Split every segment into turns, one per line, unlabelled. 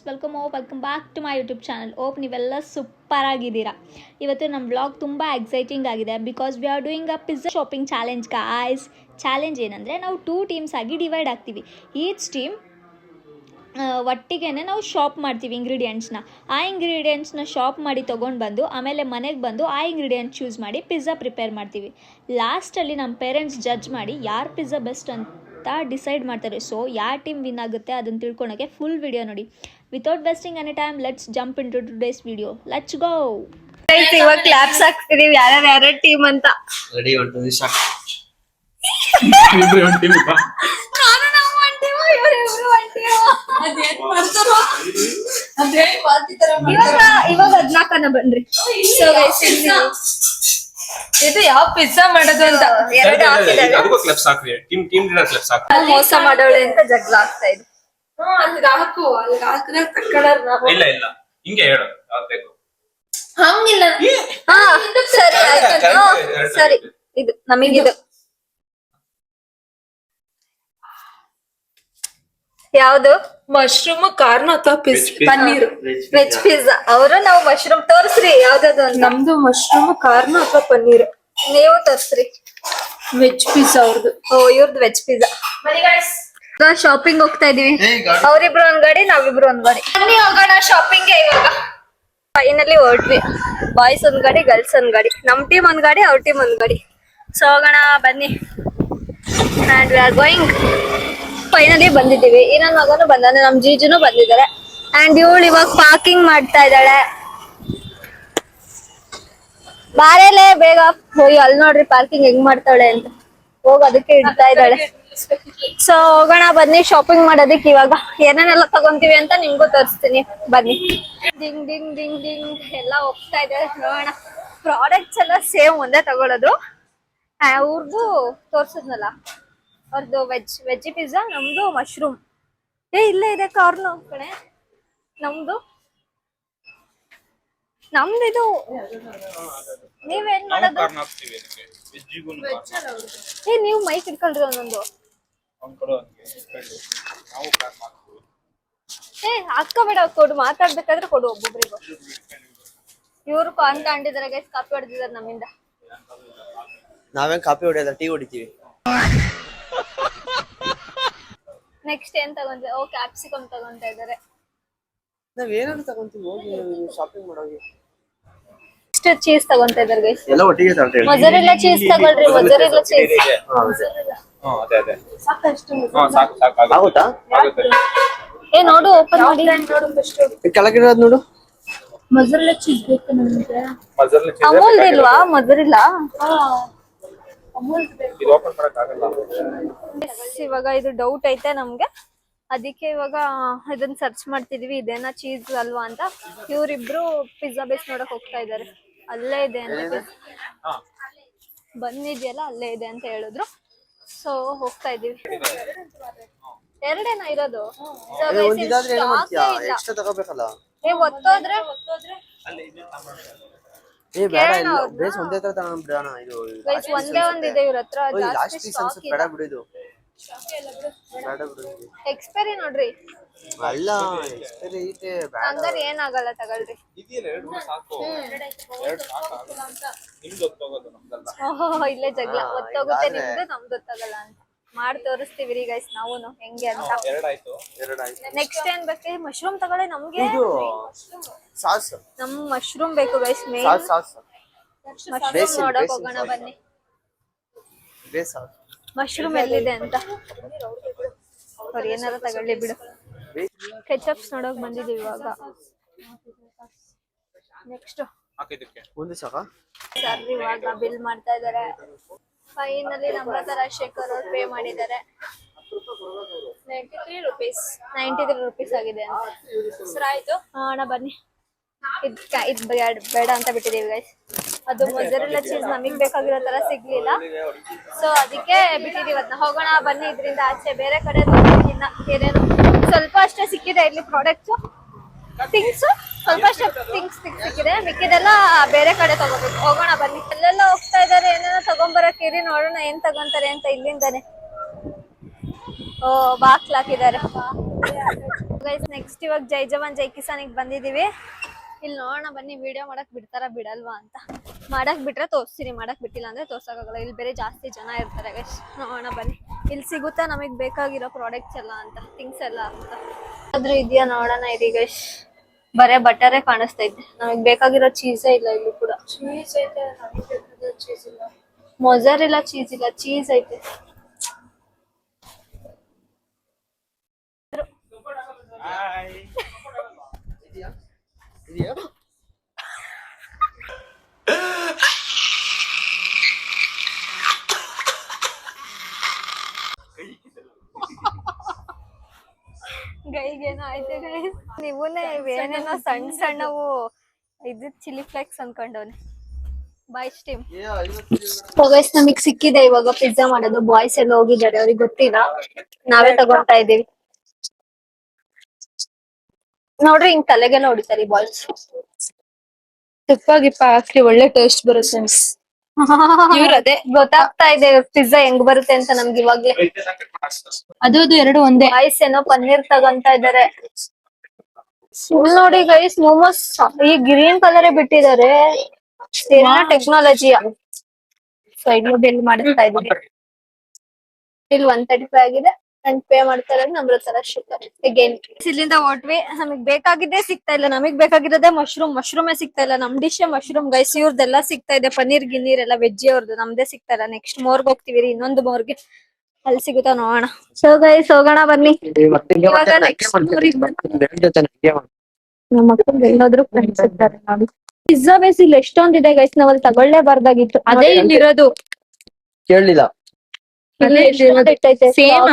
Welcome back to my YouTube channel. ನೀವೆಲ್ಲ super ಆಗಿದ್ದೀರಾ. ಇವತ್ತು ನಮ್ಮ ವ್ಲಾಗ್ ತುಂಬ ಎಕ್ಸೈಟಿಂಗ್ ಆಗಿದೆ because we are doing a pizza shopping challenge guys. Challenge ಏನಂದರೆ ನಾವು 2 ಟೀಮ್ಸ್ ಆಗಿ ಡಿವೈಡ್ ಆಗ್ತೀವಿ. ಈಚ್ ಟೀಮ್ ಒಟ್ಟಿಗೆ ನಾವು ಶಾಪ್ ಮಾಡ್ತೀವಿ ಇಂಗ್ರೀಡಿಯೆಂಟ್ಸ್ನ. ಆ ಇಂಗ್ರೀಡಿಯೆಂಟ್ಸ್ನ ಶಾಪ್ ಮಾಡಿ ತೊಗೊಂಡು ಬಂದು ಆಮೇಲೆ ಮನೆಗೆ ಬಂದು ಆ ಇಂಗ್ರೀಡಿಯೆಂಟ್ ಚೂಸ್ ಮಾಡಿ ಪಿಜ್ಜಾ ಪ್ರಿಪೇರ್ ಮಾಡ್ತೀವಿ. ಲಾಸ್ಟಲ್ಲಿ ನಮ್ಮ ಪೇರೆಂಟ್ಸ್ ಜಡ್ಜ್ ಮಾಡಿ ಯಾರು ಪಿಜ್ಜಾ ಬೆಸ್ಟ್ ಅಂತ ಡಿಸೈಡ್ ಮಾಡ್ತಾರೆ. ಸೊ ಯಾವ ಟೀಮ್ ವಿನ್ ಆಗುತ್ತೆ ಅದನ್ನು ತಿಳ್ಕೊಳಕ್ಕೆ ಫುಲ್ ವಿಡಿಯೋ ನೋಡಿ. Without wasting any time let's jump in to today's video. Let's go.
ಇವಾಗ ಕ್ಲಾಪ್ಸ್ ಹಾಕ್ತಿದೀವಿ ಯಾರ್ಯಾರ ಟೀಮ್ ಅಂತ.
ರೆಡಿ ಹೊಂಟು
ಇವಾಗ 14 ಬನ್ರಿ. ಇದು ಯಾವ ಪಿಜ್ಜಾ ಮಾಡೋದು ಅಂತ ಎರಡು ಮೋಸ ಮಾಡೋಳೆ ಅಂತ ಜಗಳ ಆಗ್ತಾ ಇದೆ.
ಇಲ್ಲ ಇಲ್ಲ ಹಿಂಗೆ ಹೇಳು ಬೇಕು.
ಹಂಗಿಲ್ಲ. ಸರಿ ಆಯ್ತು. ಸರಿ ಇದು ನಮಗಿದು ಯಾವ್ದು ಮಶ್ರೂಮ್ ಕಾರ್ನ್ ಅಥವಾ ಪನ್ನೀರ್ ವೆಜ್ ಪಿಜ್ಜಾ. ಅವರು ನಾವು ಮಶ್ರೂಮ್ ತೋರಿಸ್ರಿ ಯಾವ್ದದು ಅಂತ. ನಮ್ದು ಮಶ್ರೂಮ್ ಕಾರ್ನ್ ಅಥವಾ ಪನ್ನೀರ್. ನೀವು ತೋರಿಸ್ರಿ ವೆಜ್ ಪಿಜ್ಜಾ ಅವ್ರದ್ದು. ಇವ್ರದ್ದು ವೆಜ್ ಪಿಜ್ಜಾ. ಶಾಪಿಂಗ್ ಹೋಗ್ತಾ ಇದೀವಿ. ಅವ್ರಿಬ್ರು ಒಂದ್ ಗಾಡಿ ನಾವಿಬ್ರು ಒಂದ್ ಗಾಡಿ. ಬನ್ನಿ ಹೋಗೋಣ ಶಾಪಿಂಗ್. ಇವಾಗ ಫೈನಲಿ ಹೊರಟ್ವಿ. ಬಾಯ್ಸ್ ಒಂದ್ ಗಾಡಿ ಗರ್ಲ್ಸ್ ಒಂದ್ ಗಾಡಿ. ನಮ್ ಟೀಮ್ ಒಂದ್ ಗಾಡಿ ಅವ್ರ ಟೀಮ್ ಒಂದ್ ಗಾಡಿ. ಸೊ ಹೋಗೋಣ ಬನ್ನಿ. And we are going. Finally ಬಂದಿದ್ದೀವಿ. ಇನ್ನೊಂದ್ ಮಗನು ಬಂದಾನೆ, ನಮ್ ಜೀಜುನು ಬಂದಿದ್ದಾರೆ. ಅಂಡ್ ಇವಳು ಇವಾಗ ಪಾರ್ಕಿಂಗ್ ಮಾಡ್ತಾ ಇದ್ದಾಳೆ. ಬಾರೇಲೆ ಬೇಗ ಹೋಗಿ ಅಲ್ಲಿ ನೋಡ್ರಿ ಪಾರ್ಕಿಂಗ್ ಹೆಂಗ್ ಮಾಡ್ತಾಳೆ ಅಂತ. ಹೋಗಿ ಅದಕ್ಕೆ ಇಡ್ತಾ ಇದ್ದಾಳೆ. ಸೊ ಹೋಗೋಣ ಬನ್ನಿ ಶಾಪಿಂಗ್ ಮಾಡೋದಿಕ್. ಇವಾಗ ಏನೇನೆಲ್ಲ ತಗೊಂತೀವಿ ಅಂತ ನಿಮ್ಗೂ ತೋರಿಸ್ತೀನಿ ಬನ್ನಿ. ಡಿಂಗ್ ಡಿಂಗ್ ಡಿಂಗ್ ಡಿಂಗ್ ಎಲ್ಲ ಹೋಗ್ತಾ ಇದ್ದಾರೆ. ನೋಡೋಣ. ಪ್ರಾಡಕ್ಟ್ಸ್ ಎಲ್ಲ ಸೇಮ್ ಒಂದೇ ತಗೊಳ್ಳೋದು. ಅವ್ರದ್ದು ತೋರ್ಸದ್ನಲ್ಲ ಅವ್ರದ್ದು ವೆಜ್ ಪಿಜ್ಜಾ, ನಮ್ದು ಮಶ್ರೂಮ್. ಇಲ್ಲೇ ಇದೆ ಕಾರ್ನ್ ಕಣೆ. ನಮ್ದು ಇದು ನೀವೇನ್ ಮಾಡೋದು? ನೀವು ಮೈಕ್ ಇಟ್ಕೊಳ್ರಿ ಒಂದೊಂದು. ಅಕ್ಕ ಬೇಡ ಕೊಡು, ಮಾತಾಡ್ಬೇಕಾದ್ರೆ ಕೊಡು ಒಬ್ಬೊಬ್ರಿಗೂ. ಇವ್ರು ಕಾರ್ನ್ ತಗೊಂಡಿದ್ದಾರೆ ಗೈಸ್. ಕಾಪಿ ಹೊಡೆದಿದ್ದಾರೆ ನಮ್ಮಿಂದ.
ನಾವೇನ್ ಕಾಪಿ ಹೊಡೆಯೋದ, ಟೀ ಹೊಡಿತೀವಿ.
ನೆಕ್ಸ್ಟ್ ಏನ್ ತಗೊಂಡ್ರೆ? ಕ್ಯಾಪ್ಸಿಕಮ್ ತಗೊಂತಾ ಇದಾರೆ.
ನಾವ್ ಏನಾದ್ರು ತಗೊಂತೀವಿ ಹೋಗಿ ಶಾಪಿಂಗ್ ಮಾಡೋಗಿ.
ನೆಕ್ಸ್ಟ್ ಚೀಸ್ ತಗೊಂತಾ ಇದಾರೆ ಗೈಸ್.
ಎಲ್ಲ ಒಟ್ಟಿಗೆ ತಗೊಂತೀವಿ.
ಮೊಜರೆಲ್ಲಾ ಚೀಸ್ ತಗೊಳ್ರಿ. ಮೊಜರೆಲ್ಲಾ ಚೀಸ್.
ಅದೇ ಸಾಕು ಆಗುತ್ತಾ?
ನೋಡು ಓಪನ್ ಮಾಡಿ
ಕೆಳಗಿರೋದು ನೋಡು.
ಮೊಜರೆಲ್ಲಾ ಚೀಸ್ ಬೇಕು ನಮಗೆ. ಅಮೂಲ್ ಇಲ್ವಾ ಮೊಜರೆಲ್ಲಾ? ಇವಾಗ ಇದು ಡೌಟ್ ಐತೆ ನಮ್ಗೆ, ಅದಕ್ಕೆ ಇವಾಗ ಇದನ್ನ ಸರ್ಚ್ ಮಾಡ್ತಿದೀವಿ. ಇದೇನಾ ಚೀಸ್ ಅಲ್ವಾ ಅಂತ. ಇವ್ರಿಬ್ರು ಪಿಜ್ಜಾ ಬೇಸ್ ನೋಡಕ್ ಹೋಗ್ತಾ ಇದಾರೆ. ಅಲ್ಲೇ ಇದೆ ಅಂತ ಬಂದಿದ್ಯಲ್ಲ, ಅಲ್ಲೇ ಇದೆ ಅಂತ ಹೇಳಿದ್ರು. ಸೊ ಹೋಗ್ತಾ ಇದೀವಿ. ಎರಡೇನಾ ಇರೋದು? ಒತ್ತೋದ್ರೆ ಒಂದೇ ಒಂದಿದೆ ಇವ್ರ ಹತ್ರ. ಎಕ್ಸ್ಪೈರಿ ನೋಡ್ರಿ. ಹಂಗಾರೆ ಏನಾಗಲ್ಲ ತಗೊಳ್ರಿ. ಇಲ್ಲೇ ಜಗಳ ಒತ್ತೋಗುತ್ತೆ. ನಿಮ್ದು ನಮ್ದು ಒತ್ತೋಗಲ್ಲ ಅಂತ ಮಾಡಿ ತೋರಿಸ್ತೀವಿ ರೀ ಗೈಸ್ ನಾವು ಹೆಂಗೆ ಅಂತ. ನೆಕ್ಸ್ಟ್ ಏನ್ ಬೇಕು? ಮಶ್ರೂಮ್ ತಗೊಳ್ಳಿ. ನಮ್ಗೆ ನಮ್ ಮಶ್ರೂಮ್ ಬೇಕು ಗೈಸ್. ಮೇನ್ ಮಶ್ರೂಮ್ ನೋಡಕ್ ಹೋಗೋಣ ಬನ್ನಿ. ಮಶ್ರೂಮ್ ಎಲ್ಲಿದೆ ಅಂತ. ಅವ್ರು ಏನಾರ ತಗೊಳ್ಳಿ ಬಿಡು. ಕೆಚಪ್ಸ್ ನೋಡಕ್ ಬಂದಿದೀವಿ ಇವಾಗ. ನೆಕ್ಸ್ಟ್ ಸರ್ ಇವಾಗ ಬಿಲ್ ಮಾಡ್ತಾ ಇದಾರೆ. ಫೈನಲಿ ನಮ್ರತ ರಾಜಶೇಖರ್ ಅವ್ರು ಪೇ ಮಾಡಿದ್ದಾರೆ. 93 rupees ಆಗಿದೆ ಅಂತ. ಸರ್ ಆಯ್ತು ಅಣ್ಣ ಬನ್ನಿ. ಇದ್ ಬೇಡ ಅಂತ ಬಿಟ್ಟಿದೀವಿ ಗೈಸ್. ಅದು ಮೊಜರೆಲ್ಲಾ ಚೀಸ್ ನಮಗ್ ಬೇಕಾಗಿರೋ ತರ ಸಿಗ್ಲಿಲ್ಲ. ಸೊ ಅದಕ್ಕೆ ಬಿಟ್ಟಿದೀವಿ. ಅದನ್ನ ಹೋಗೋಣ ಬನ್ನಿ. ಇದರಿಂದ ಆಚೆ ಬೇರೆ ಕಡೆ ಇನ್ನ ಏನೇನು ಸ್ವಲ್ಪ ಅಷ್ಟೇ ಸಿಕ್ಕಿದೆ ಇಲ್ಲಿ ಪ್ರಾಡಕ್ಟ್ಸ್, ಥಿಂಗ್ಸ್ ಸ್ವಲ್ಪ ಅಷ್ಟೇ ಥಿಂಗ್ಸ್ ಸಿಕ್ಕಿದೆ. ಮಿಕ್ಕಿದೆಲ್ಲ ಬೇರೆ ಕಡೆ ತಗೋಬೇಕು. ಹೋಗೋಣ ಬನ್ನಿ. ಅಲ್ಲೆಲ್ಲ ಹೋಗ್ತಾ ಇದಾರೆ ಏನೇನೋ ತಗೊಂಬರಕ್ಕೆ. ಇರಿ ನೋಡೋಣ ಏನ್ ತಗೊಂತಾರೆ ಅಂತ. ಇಲ್ಲಿಂದಾನೆ ಬಾಕ್ಲ್ ಹಾಕಿದ್ದಾರೆ. ಗೈಸ್ ನೆಕ್ಸ್ಟ್ ಇವಾಗ ಜೈ ಜವಾನ್ ಜೈ ಕಿಸಾನಿಗೆ ಬಂದಿದೀವಿ. ಇಲ್ಲಿ ನೋಡೋಣ ಬನ್ನಿ ವಿಡಿಯೋ ಮಾಡಕ್ ಬಿಡ್ತಾರ ಬಿಡಲ್ವಾ ಅಂತ. ಮಾಡಕ್ ಬಿಟ್ರೆ ತೋರಿಸ್ತೀನಿ, ಮಾಡಕ್ ಬಿಟ್ಟಿಲ್ಲ ಅಂದ್ರೆ ತೋರ್ಸಕ್ಕಾಗಲ್ಲ. ಇಲ್ಲಿ ಬೇರೆ ಜಾಸ್ತಿ ಜನ ಇರ್ತಾರೆ ಗೈಸ್. ನೋಡೋಣ ಬನ್ನಿ ಇಲ್ಲಿ ಸಿಗುತ್ತಾ ನಮಗ್ ಬೇಕಾಗಿರೋ ಪ್ರಾಡಕ್ಟ್ಸ್ ಎಲ್ಲ ಅಂತ, ಥಿಂಗ್ಸ್ ಎಲ್ಲ ಅಂತ ಆದ್ರೆ ಇದೆಯಾ ನೋಡೋಣ. ಇರಿ ಗೈಸ್ ಬರೇ ಬಟರೇ ಕಾಣಿಸ್ತಾ ಇದೆ, ನಮಗ್ ಬೇಕಾಗಿರೋ ಚೀಸೇ ಇಲ್ಲ. ಇಲ್ಲಿ ಕೂಡ ಚೀಸ್ ಐತೆ, ಚೀಸ್ ಇಲ್ಲ. ಮೊಜರೆಲ್ಲ ಚೀಸ್ ಇಲ್ಲ, ಚೀಸ್ ಐತೆ. ಗೈಗೇನೋ ಐತೆ ಗೈಸ್. ನೀವುನೇ ಏನೇನೋ ಸಣ್ಣ ಸಣ್ಣವು ಇದು ಚಿಲ್ಲಿ ಫ್ಲೆಕ್ಸ್ ಅನ್ಕೊಂಡವ್ನೆ. ಬಾಯ್ ಸ್ಟೀಮ್ ಗೈಸ್ ನಮಗ್ ಸಿಕ್ಕಿದೆ ಇವಾಗ ಪಿಜ್ಜಾ ಮಾಡೋದು. ಬಾಯ್ಸ್ ಎಲ್ಲ ಹೋಗಿದ್ದಾರೆ, ಅವ್ರಿಗೆ ಗೊತ್ತಿಲ್ಲ, ನಾವೇ ತಗೊಂತಾ ಇದೀವಿ. ನೋಡ್ರಿ ಹಿಂಗ್ ತಲೆಗೆಲ್ಲ ಹೊಡಿತಾರೆ ಈ ಬಾಯ್ಸ್.
ತುಪ್ಪ ಗಿಪ್ಪ ಹಾಕಿ ಒಳ್ಳೆ ಟೇಸ್ಟ್ ಬರುತ್ತೆ.
ಇವ್ರ ಅದೇ ಗೊತ್ತಾಗ್ತಾ ಇದೆ ಪಿಜ್ಜಾ ಹೆಂಗ್ ಬರುತ್ತೆ ಅಂತ ನಮ್ಗೆ ಇವಾಗ್ಲೇ.
ಅದು ಎರಡು ಒಂದೇ.
ಬಾಯ್ಸ್ ಏನೋ ಪನ್ನೀರ್ ತಗೊಂತ ಇದಾರೆ. ಇಲ್ಲಿ ನೋಡಿ ಗೈಸ್ ಮೋಮೋಸ್ ಈ ಗ್ರೀನ್ ಕಲರ್ ಬಿಟ್ಟಿದ್ದಾರೆ. ಏನೋ ಟೆಕ್ನಾಲಜಿಯ ಸೈಡ್ ಬಿಲ್ ಮಾಡಿಸ್ತಾ ಇದೀವಿ. ಇಲ್ಲಿ 135 ಆಗಿದೆ ಅಂಡ್ ಪೇ ಮಾಡ್ತಾರೆ ನಮ್ರತರ ಶುಗರ್ ಅಗೇನ್. ಇಲ್ಲಿಂದ ಹೊಟ್ವಿ, ನಮಗ್ ಬೇಕಾಗಿದ್ದೇ ಸಿಗ್ತಾ ಇಲ್ಲ. ನಮಗ್ ಬೇಕಾಗಿರೋದೇ ಮಶ್ರೂಮೇ ಸಿಗ್ತಾ ಇಲ್ಲ. ನಮ್ ಡಿಶ್ ಮಶ್ರೂಮ್ ಗೈಸ್. ಇವ್ರದೆಲ್ಲ ಸಿಗ್ತಾ ಇದೆ, ಪನ್ನೀರ್ ಗಿನ್ನೀರ್ ಎಲ್ಲ ವೆಜ್ಜಿ ಅವ್ರದ್ದು, ನಮ್ದೇ ಸಿಗ್ತಾ ಇಲ್ಲ. ನೆಕ್ಸ್ಟ್ ಮೋರ್ಗ್ ಹೋಗ್ತಿವಿ, ಇನ್ನೊಂದು ಮೋರ್ಗೆ ಅಲ್ಲಿ ಸಿಗುತ್ತಾ ನೋಡೋಣ. ಸೊ ಗೈಸ್ ಹೋಗೋಣ ಬನ್ನಿ. ಇವಾಗ ನೆಕ್ಸ್ಟ್ ನಮ್ಮ ಮಕ್ಕಳು ಎಲ್ಲಾದ್ರೂ ಫ್ರೆಂಡ್ಸ್ ಇದ್ದಾರೆ ನೋಡಿ. ಪಿಜ್ಜಾ ಬೇಸ್ ಇಲ್ಲಿ ಎಷ್ಟೊಂದಿದೆ ಗೈಸ್, ನಾವಲ್ಲಿ ತಗೊಳ್ಳೇಬಾರ್ದಾಗಿತ್ತು.
ಅದೇ ಇಲ್ಲಿರೋದು.
ಕೇಳಲಿಲ್ಲ.
ಅದೇ
ಇಟ್ಟೈತೆ
ಸೇಮ್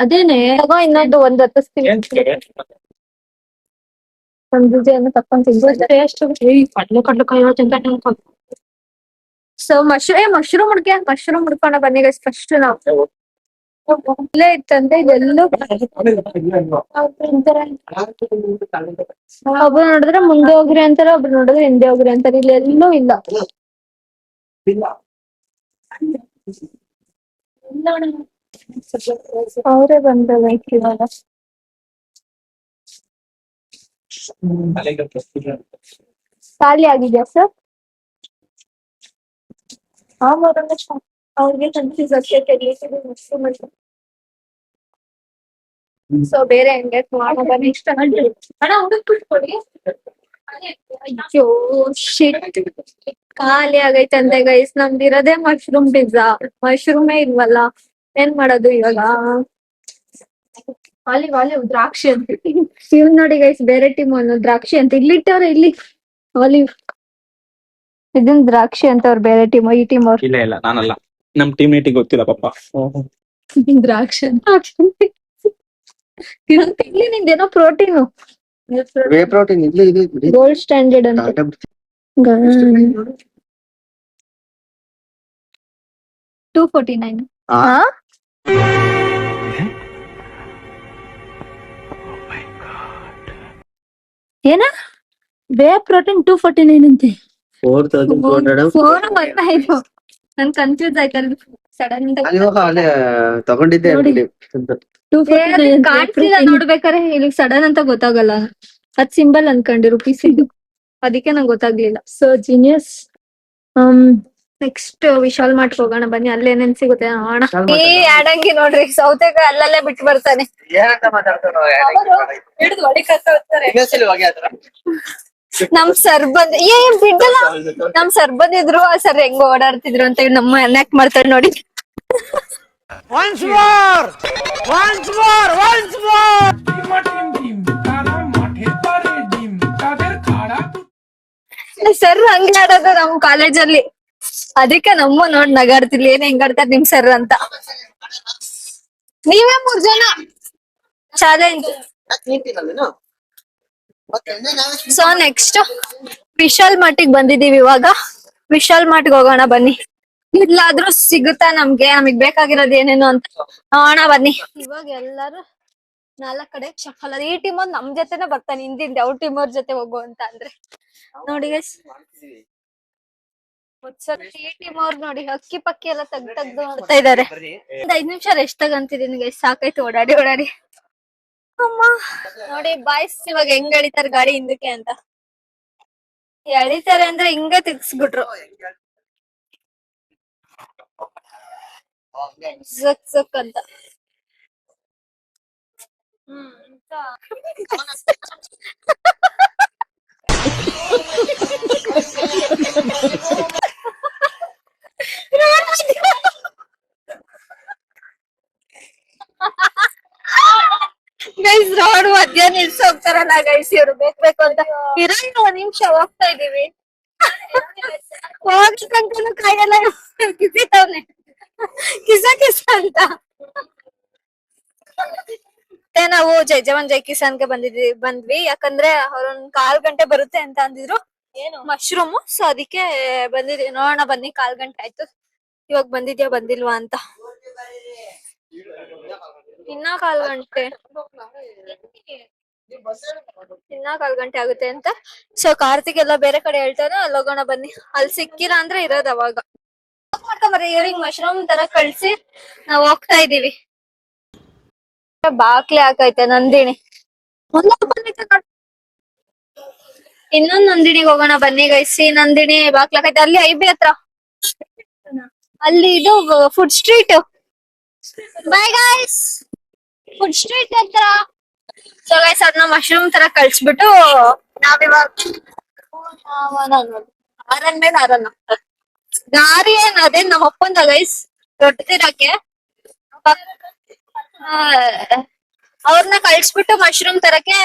ಅದೇನೆ
ತಗೋ ಇನ್ನೊಂದು ಒಂದ್ ಹತ್ತಿಸ್ತೀನಿ. ಒಂದ್ ಬುಜಿಯನ್ನು ತಕೊಂಡ್ ಸೊ ಮಶ್ರೂಮ್ ಹುಡ್ಕೋಣ ಬನ್ನಿ ಗೈಸ್. ಫಸ್ಟ್ ನಾವು ಇಲ್ಲೇ ಇತ್ತಂತೆ ಇದೆಲ್ಲೂ ಒಬ್ರು ನೋಡಿದ್ರೆ ಮುಂದೆ ಹೋಗ್ರಿ ಅಂತಾರೆ, ಒಬ್ರು ನೋಡಿದ್ರೆ ಹಿಂದೆ ಹೋಗ್ರಿ ಅಂತಾರೆ. ಇಲ್ಲಿ ಎಲ್ಲೂ ಇಲ್ಲ. ಅವರೇ ಬಂದವ ಇವಾಗ. ಖಾಲಿ ಆಗಿದ್ಯಾ ಸರ್? ಅವ್ರಿಗೆ ಸೊ ಬೇರೆ ಹೆಂಗೆ ಖಾಲಿ ಆಗೈತಂತೆ ಗೈಸ್. ನಮ್ದಿರೋದೇ ಮಶ್ರೂಮ್ ಪಿಜ್ಜಾ, ಮಶ್ರೂಮೇ ಇಲ್ವಲ್ಲ, ಏನ್ ಮಾಡೋದು ಇವಾಗ?
ಆಲಿವ್ ದ್ರಾಕ್ಷಿ ಅಂತ
ಇವ್ ನೋಡಿ ಗೈಸ್ ಬೇರೆ ಟೀಮ್ ಅನ್ನು ದ್ರಾಕ್ಷಿ ಅಂತ ಇಲ್ಲಿಟ್ಟವ್ರೆ. ಇಲ್ಲಿ ಆಲಿವ್ ಇದನ್ ದ್ರಾಕ್ಷಿ ಅಂತ ಅವ್ರು ಬೇರೆ ಟೀಮ್, ಈ ಟೀಮ್ ಅವ್ರು.
ಇಲ್ಲ ನಾನಲ್ಲ, ನಮ್ ಟೀಮ್ ಮೇಟಿಗೆ ಗೊತ್ತಿಲ್ಲ ಪಾಪ.
ದ್ರಾಕ್ಷಿ
ಇಲ್ಲಿ ನಿಂದೇನೋ ಪ್ರೋಟೀನು,
ವೇ ಪ್ರೋಟೀನ್ ಇಲ್ಲಿ ಇದೆ ಬಿಡಿ.
ಗೋಲ್ಡ್ ಸ್ಟ್ಯಾಂಡರ್ಡ್ ಅಂತ. 249. ಏನ
ವೇ ಪ್ರೋಟೀನ್ 249 ಅಂತೆ.
4200
ನನ್ ಕನ್ಫ್ಯೂಸ್ ಆಯ್ತಲ್ಲ ಸಡನ್
ಅಲ್ಲೇ ತಗೊಂಡಿದ್ದೆ
ನೋಡಿ. 249
ಕಾಣ್ತಿಲ್ಲ ನೋಡ್ಬೇಕಾರೆ. ಇಲ್ಲಿ ಸಡನ್ ಅಂತ ಗೊತ್ತಾಗಲ್ಲ, ಅದ್ ಸಿಂಬಲ್ ಅನ್ಕೊಂಡೆ ರುಪೀಸ್ ಇದು, ಅದಕ್ಕೆ ನಂಗೆ ಗೊತ್ತಾಗ್ಲಿಲ್ಲ.
So genius.
Next Vishal mart ಹೋಗೋಣ ಬನ್ನಿ, ಅಲ್ಲಿ ಏನೇನ್ ಸಿಗುತ್ತೆ ನೋಡೋಣ. ಈ ಆಡಂಗಿ ನೋಡ್ರಿ ಸೌತೆಕಾಯಿ ಅಲ್ಲಲ್ಲೇ ಬಿಟ್ಟು ಬರ್ತಾನೆ. ನಮ್ ಸರ್ ಬಂದ್ ಬಿಡಲ್ಲ. ನಮ್ ಸರ್ ಬಂದಿದ್ರು, ಆ ಸರ್ ಹೆಂಗ್ ಓಡಾಡ್ತಿದ್ರು ಅಂತ ನಮ್ಮ ಅನ್ಯಾಕ್ಟ್ ಮಾಡ್ತಾರೆ ನೋಡಿ. ಸರ್ ಹಂಗೆ ಆಡೋದು ನಮ್ ಕಾಲೇಜಲ್ಲಿ, ಅದಕ್ಕೆ ನಮ್ಮ ನೋಡ್ ನಗಾಡ್ತಿರ್ಲಿ ಏನ್ ಹೆಂಗಾಡ್ತಾರ ನಿಮ್ ಸರ್ ಅಂತ. ನೀವೇ 3 ಜನ ಚಾಲೆಂಜ್. ಸೊ ನೆಕ್ಸ್ಟ್ ವಿಶಾಲ್ ಮಾರ್ಟಿಗೆ ಬಂದಿದೀವಿ. ಇವಾಗ ವಿಶಾಲ್ ಮಾರ್ಟ್ಗೆ ಹೋಗೋಣ ಬನ್ನಿ. ಇಲ್ಲಾದ್ರೂ ಸಿಗುತ್ತಾ ನಮಗ್ ಬೇಕಾಗಿರೋದು ಏನೇನು ಅಂತ ನೋಡೋಣ ಬನ್ನಿ. ಇವಾಗ ಎಲ್ಲಾರು 4 ಕಡೆ ಶಫಲ್ ಅದ. ಈ ಟೀಮ್ ನಮ್ ಜೊತೆನೆ ಬರ್ತಾನೆ ಹಿಂದಿಂದ, ಅವ್ರ ಟೀಮ್ ಅವ್ರ ಜೊತೆ ಹೋಗು ಅಂತ ಅಂದ್ರೆ ನೋಡಿ ಗೈಸ್. ಈ ಟೀಮ್ ಅವ್ರು ನೋಡಿ ಅಕ್ಕಿ ಪಕ್ಕಿ ಎಲ್ಲ ತೆಗ್ದು ನೋಡ್ತಾ ಇದಾರೆ. 5 ನಿಮಿಷ ರೆಸ್ಟ್ ತಗಂತಿದೀನಿ ಗೈಸ್, ಸಾಕಾಯ್ತು ಓಡಾಡಿ. ಅಮ್ಮ ನೋಡಿ ಬಾಯ್ಸ್ ಇವಾಗ ಹೆಂಗ್ ಎಳಿತಾರ ಗಾಡಿ ಹಿಂದಕ್ಕೆ ಅಂತ. ಎಳಿತಾರೆ ಅಂದ್ರೆ ಹಿಂಗೆ ತಿರ್ಗಿಸ್ಬಿಟ್ರು. ಜಕ್ ಜಕ್ ಅಂತ. ಗೈಸ್ ರೋಡ್ ಮಧ್ಯ ನಿಲ್ಸಿ ಹೋಗ್ತಾರಲ್ಲ ಗೈಸ್ ಇವ್ರು ಬೇಕು ಅಂತ. ಇರೋಣ ಒಂದ್ ನಿಮಿಷ ಹೋಗ್ತಾ ಇದೀವಿ. ಹೋಗಿ ತನಕನು ಕಾಯಲ್ಲ ಕಿಸಿತವ್ನೆ ಕಿಸ ಕಿಸ ಅಂತ. ಮತ್ತೆ ನಾವು ಜೈ ಜವಾನ್ ಜೈ ಕಿಸಾನ್ಗೆ ಬಂದ್ವಿ ಯಾಕಂದ್ರೆ ಅವ್ರೊಂದ್ 1/4 ಗಂಟೆ ಬರುತ್ತೆ ಅಂತ ಅಂದಿದ್ರು ಮಶ್ರೂಮ್. ಸೊ ಅದಕ್ಕೆ ಬಂದಿದ್ವಿ. ನೋಡೋಣ ಬನ್ನಿ 1/4 ಗಂಟೆ ಆಯ್ತು. ಇವಾಗ ಬಂದಿದ್ಯಾ ಬಂದಿಲ್ವಾ ಅಂತ. ಇನ್ನ 1/4 ಗಂಟೆ ಇನ್ನ 1/4 ಗಂಟೆ ಆಗುತ್ತೆ ಅಂತ. ಸೊ ಕಾರ್ತಿಕ್ ಎಲ್ಲ ಬೇರೆ ಕಡೆ ಹೇಳ್ತಾನೆ, ಅಲ್ಲಿ ಹೋಗೋಣ ಬನ್ನಿ. ಅಲ್ಲಿ ಸಿಕ್ಕಿಲ್ಲ ಅಂದ್ರೆ ಇರೋದ್ ಅವಾಗ. ಮಾಡ್ಕೊಂಬರ್ರಿ ಇವ್ರಿಗೆ ಮಶ್ರೂಮ್ ತರ ಕಳ್ಸಿ ನಾವ್ ಹೋಗ್ತಾ ಇದೀವಿ. ಬಾಕ್ಲೆ ಹಾಕೈತೆ ನಂದಿನಿ. ಇನ್ನೊಂದ್ ನಂದಿನಿಗೆ ಹೋಗೋಣ ಬನ್ನಿ ಗೈಸಿ. ನಂದಿನಿ ಬಾಕ್ಲೆ ಹಾಕೈತೆ ಅಲ್ಲಿ ಐಬಿ ಹತ್ರ. ಅಲ್ಲಿ ಇದು food street. Bye guys, food street ಹತ್ರ. ಸೊ ಗೈಸ್ ಅದನ್ನ ಮಶ್ರೂಮ್ ತರ ಕಳ್ಸ್ಬಿಟ್ಟು ನಾವಿವಾಗ ಆರನ್ ಮೇಲೆ ಆರನ್ ದಾರಿ ಏನ್ ಅದೇನ್ ನಮ್ಮ ಅಪ್ಪಂದ ಗೈಸ್ ದೊಡ್ಡದಿರಕ್ಕೆ. ಅವ್ರನ್ನ ಕಳ್ಸ್ಬಿಟ್ಟು ಮಶ್ರೂಮ್ ತರಕ್ಕೆ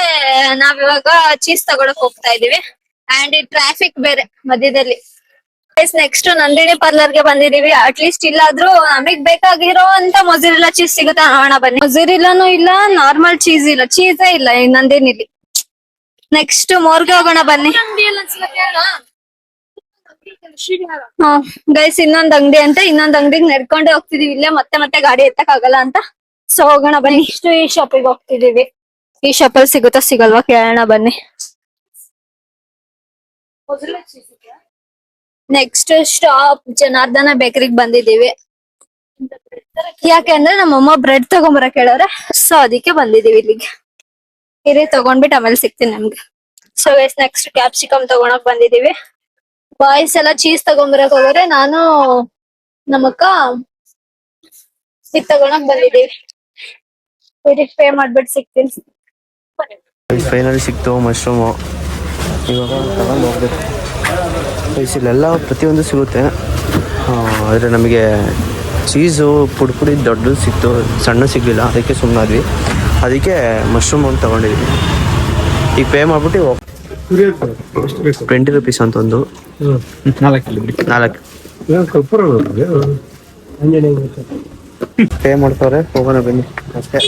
ನಾವಿವಾಗ ಚೀಸ್ ತಗೊಳಕ್ ಹೋಗ್ತಾ ಇದೀವಿ. ಅಂಡ್ ಈ ಟ್ರಾಫಿಕ್ ಬೇರೆ ಮಧ್ಯದಲ್ಲಿ. ನೆಕ್ಸ್ಟ್ ನಂದಿನಿ ಪಾರ್ಲರ್ ಗೆ ಬಂದಿದೀವಿ. ಅಟ್ಲೀಸ್ಟ್ ಇಲ್ಲಾದ್ರೂ ನಮಗ್ ಬೇಕಾಗಿರೋ ಅಂತ ಮೊಜರಿಲ್ಲಾ ಚೀಸ್ ಸಿಗುತ್ತಾ ನೋಡೋಣ ಬನ್ನಿ. ಮೊಜರಿಲ್ಲಾನು ಇಲ್ಲ, ನಾರ್ಮಲ್ ಚೀಸ್ ಇಲ್ಲ, ಚೀಸೇ ಇಲ್ಲ ಈ ನಂದಿನಿಲಿ. ನೆಕ್ಸ್ಟ್ ಮೋರ್ಗೆ ಹೋಗೋಣ ಬನ್ನಿ. ಗೈಸ್ ಇನ್ನೊಂದ್ ಅಂಗಡಿ ಅಂತ, ಇನ್ನೊಂದ್ ಅಂಗಡಿಗೆ ನಡ್ಕೊಂಡೆ ಹೋಗ್ತಿದೀವಿ. ಇಲ್ಲೇ ಮತ್ತೆ ಗಾಡಿ ಎತ್ತಕ್ ಆಗಲ್ಲ ಅಂತ. ಸೊ ಹೋಗೋಣ ಬನ್ನಿ. ನೆಕ್ಸ್ಟ್ ಈ ಶಾಪಿಗೆ ಹೋಗ್ತಿದೀವಿ. ಈ ಶಾಪಲ್ಲಿ ಸಿಗುತ್ತಾ ಸಿಗಲ್ವಾ ಕೇಳೋಣ ಬನ್ನಿ. ನೆಕ್ಸ್ಟ್ ಸ್ಟಾಪ್ ಜನಾರ್ದನ ಬೇಕರಿಗೆ ಬಂದಿದೀವಿ. ಯಾಕೆಂದ್ರೆ ನಮ್ಮಮ್ಮ ಬ್ರೆಡ್ ತಗೊಂಬರಕ್ ಹೇಳವ್ರೆ. ಸೊ ಅದಕ್ಕೆ ಬಂದಿದೀವಿ ಇಲ್ಲಿಗೆ. ಇರಿ ತಗೊಂಡ್ಬಿಟ್ಟು ಆಮೇಲೆ ಸಿಗ್ತೀನಿ ನಮ್ಗೆ. ಸೊ ನೆಕ್ಸ್ಟ್ ಕ್ಯಾಪ್ಸಿಕಮ್ ತಗೊಳಕ್ ಬಂದಿದೀವಿ. ಬಾಯ್ಸ್ ಎಲ್ಲ ಚೀಸ್ ತಗೊಂಬರಕ್ ಹೋಗೋರೆ, ನಾನು ನಮ್ಮಕ್ಕ ಇದ್ ತಗೊಳಕ್ ಬಂದಿದೀವಿ. ಇದಕ್ಕೆ ಪೇ ಮಾಡ್ಬಿಟ್ಟು ಸಿಗ್ತೀನಿ.
ಫೈನಲಿ ಸಿಕ್ತು ಮಶ್ರೂಮು. ಇವಾಗ ತಗೊಂಡು ಹೋಗ್ಬೇಕು. ಇಲ್ಲೆಲ್ಲ ಪ್ರತಿಯೊಂದು ಸಿಗುತ್ತೆ. ಆದರೆ ನಮಗೆ ಚೀಸು ಪುಡಿ ದೊಡ್ಡದು ಸಿಕ್ತು, ಸಣ್ಣ ಸಿಗಲಿಲ್ಲ. ಅದಕ್ಕೆ ಸುಮ್ಮನಾದ್ವಿ. ಅದಕ್ಕೆ ಮಶ್ರೂಮ್ ಒಂದು ತಗೊಂಡಿದ್ವಿ. ಈಗ ಪೇ ಮಾಡ್ಬಿಟ್ಟು 20 ರೂಪೀಸ್ ಅಂತ ಒಂದು 4 ಪೇ ಮಾಡ್ತಾರೆ. ಹೋಗೋಣ ಬನ್ನಿ ಅಷ್ಟೇ.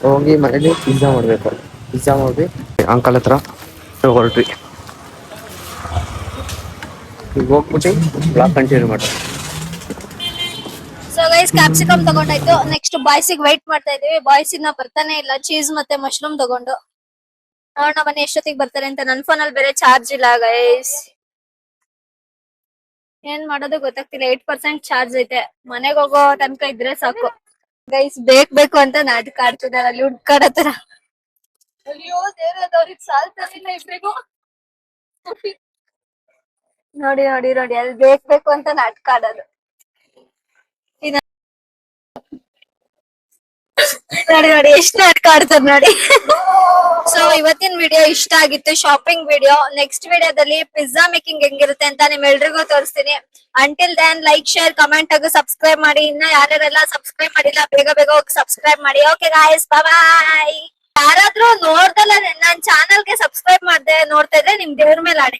ಹೋಗಿ ಮನೇಲಿ ಪಿಜ್ಜಾ ಮಾಡಬೇಕು. ಪಿಜ್ಜಾ ಮಾಡಿ ಅಂಕಲ್ ಹತ್ರ ಹೊರಟ್ವಿ. ಈಗ ಹೋಗ್ಬಿಟ್ಟು ಬ್ಲಾಗ್ ಕಂಟಿನ್ಯೂ ಮಾಡಿ.
ಸೊ ಗೈಸ್ ಕ್ಯಾಪ್ಸಿಕಮ್ ತಗೊಂಡಾಯ್ತು. ನೆಕ್ಸ್ಟ್ ಬಾಯ್ಸಿಗೆ ವೈಟ್ ಮಾಡ್ತಾ ಇದೀವಿ. ಬಾಯ್ಸ್ ಇನ್ನ ಬರ್ತಾನೆ ಇಲ್ಲ. ಚೀಸ್ ಮತ್ತೆ ಮಶ್ರೂಮ್ ತಗೊಂಡು ನೋಡೋಣ ಬನ್ನಿ ಎಷ್ಟೊತ್ತಿಗೆ ಬರ್ತಾರೆ ಅಂತ. ನನ್ ಫೋನಲ್ಲಿ ಬೇರೆ ಚಾರ್ಜ್ ಇಲ್ಲ ಗೈಸ್. ಏನ್ ಮಾಡೋದು ಗೊತ್ತಾಗ್ತಿಲ್ಲ. 8% ಚಾರ್ಜ್ ಐತೆ. ಮನೆಗೆ ಹೋಗೋ ತನಕ ಇದ್ರೆ ಸಾಕು. ಗೈಸ್ ಬೇಕು ಅಂತ ನಾಟಕ ಆಡ್ತಿದಾರೆ ಅಲ್ಲಿ ಹುಡ್ಕಾಡತರ. ಅಯ್ಯೋ ದೇವ್ರದವ್ರಿಗೆ ಸಾಲ್ತಾನಿಲ್ಲ ಇಬ್ರಿಗೂ. ನೋಡಿ ಅಲ್ಲಿ ಬೇಕು ಅಂತ ನಾಟಕ ಆಡೋದು. ನೋಡಿ ಎಷ್ಟು ನಾಟಕ ಆಡ್ತಾರೆ ನೋಡಿ. ಸೊ ಇವತ್ತಿನ ವಿಡಿಯೋ ಇಷ್ಟ ಆಗಿತ್ತು, ಶಾಪಿಂಗ್ ವಿಡಿಯೋ. ನೆಕ್ಸ್ಟ್ ವಿಡಿಯೋದಲ್ಲಿ ಪಿಜ್ಜಾ ಮೇಕಿಂಗ್ ಹೆಂಗಿರುತ್ತೆ ಅಂತ ನಿಮ್ಮೆಲ್ರಿಗೂ ತೋರಿಸ್ತೀನಿ. Until then like share comment ಹಾಗೂ ಸಬ್ಸ್ಕ್ರೈಬ್ ಮಾಡಿ. ಇನ್ನ ಯಾರ್ಯಾರೆಲ್ಲ ಸಬ್ಸ್ಕ್ರೈಬ್ ಮಾಡಿಲ್ಲ ಬೇಗ ಹೋಗಿ ಸಬ್ಸ್ಕ್ರೈಬ್ ಮಾಡಿ. Okay guys bye. ಯಾರಾದ್ರೂ ನೋಡ್ದಲ್ಲ ನನ್ ಚಾನಲ್ಗೆ ಸಬ್ಸ್ಕ್ರೈಬ್ ಮಾಡ್ದೆ ನೋಡ್ತಾ ಇದ್ರೆ ನಿಮ್ ದೇವ್ರ ಮೇಲೆ ಆಣೆ.